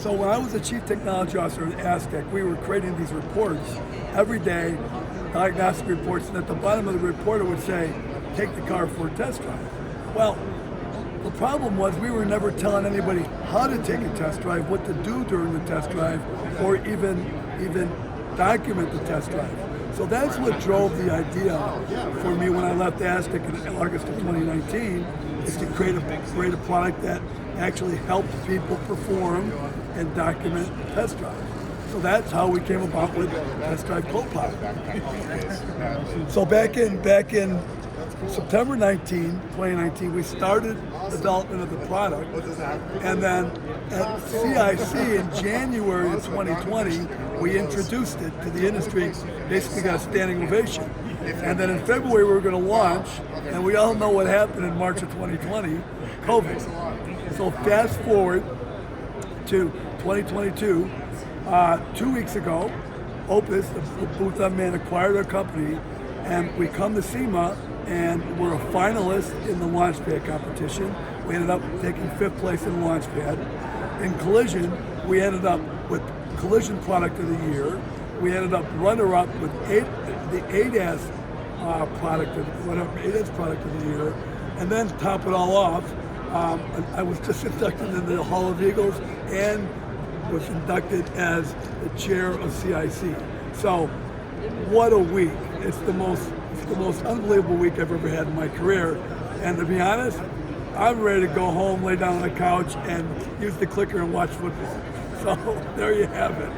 So when I was the Chief Technology Officer at Aztec, we were creating these reports every day, diagnostic reports, and at the bottom of the report it would say, take the car for a test drive. Well, the problem was we were never telling anybody how to take a test drive, what to do during the test drive, or even document the test drive. So that's what drove the idea for me when I left Aztec in August of 2019, is to create a product that actually helps people perform and document test drives. So that's how we came about with Test Drive Copilot. So back in September 2019, we started development of the product, and then at CIC in January of 2020, we introduced it to the industry, basically got a standing ovation. And then in February we were going to launch, and we all know what happened in March of 2020, COVID. So fast forward to 2022, 2 weeks ago, Opus, the booth I'm in, acquired our company, and we come to SEMA, and we're a finalist in the Launchpad competition. We ended up taking 5th place in the Launchpad. In Collision, we ended up with Collision Product of the Year. We ended up runner-up with the ADAS product of the year, and then to top it all off, I was just inducted into the Hall of Eagles and was inducted as the chair of CIC. So, what a week! It's the most unbelievable week I've ever had in my career. And to be honest, I'm ready to go home, lay down on the couch, and use the clicker and watch football. So there you have it.